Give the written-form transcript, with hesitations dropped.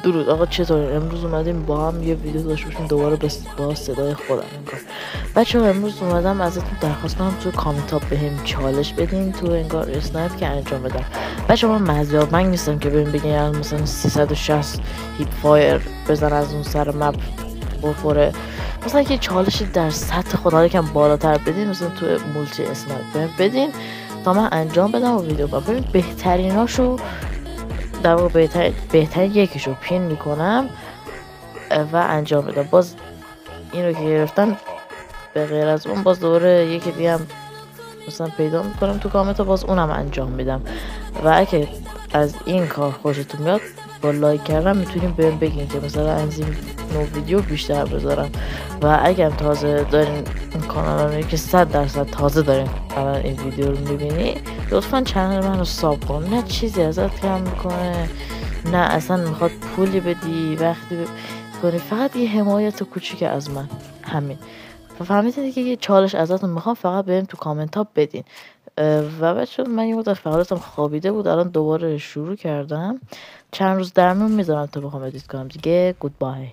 درود آقا، چطور؟ امروز اومدیم با هم یه ویدیو داشته باشیم دوباره با صدای خودم. انگار بچه ها امروز اومدم ازتون درخواست کنم تو کامنت ها بهم چالش بدین تو انگار اسنایپ که انجام بدم. بچه ها من مزیابنگ نیستم که بهم بگین مثلا 360 هیپ فایر بزن از اون سر مپ بخوره، مثلا که چالش در سطح خدا یکم بالاتر بدین، مثلا تو مولتی اسنایپ بهم بدین تا من انجام بدم و ویدیو کنم. ببین بهتریناشو در واقع بهترین یکیشو پین میکنم و انجام بدم. باز این رو که گرفتن به غیر از اون باز دوباره یکی دیگه هم مثلا پیدا میکنم تو کامنت باز اونم انجام میدم. و اگه از این کار خوشتون میاد با لایک کردن میتونیم بهم بگین که مثلا از این نوع ویدیو بیشتر بذارم. و اگر تازه دارین این کانال رو که 100% تازه دارین الان این ویدیو رو میبینی، لطفا چنل من رو ساب کن. نه چیزی ازت کم میکنه، نه اصلا میخواد پولی بدی وقتی کنی، فقط یه حمایت کوچیک از من، همین. فهمیدین دیگه؟ یه چالش ازتون میخوام، فقط بریم تو کامنت ها بدین. و بچه من یه مدت فعالیتم خوابیده بود، الان دوباره شروع کردم، چند روز درمیون میذارم تا بخوام ادیت کنم دیگه. گود بای.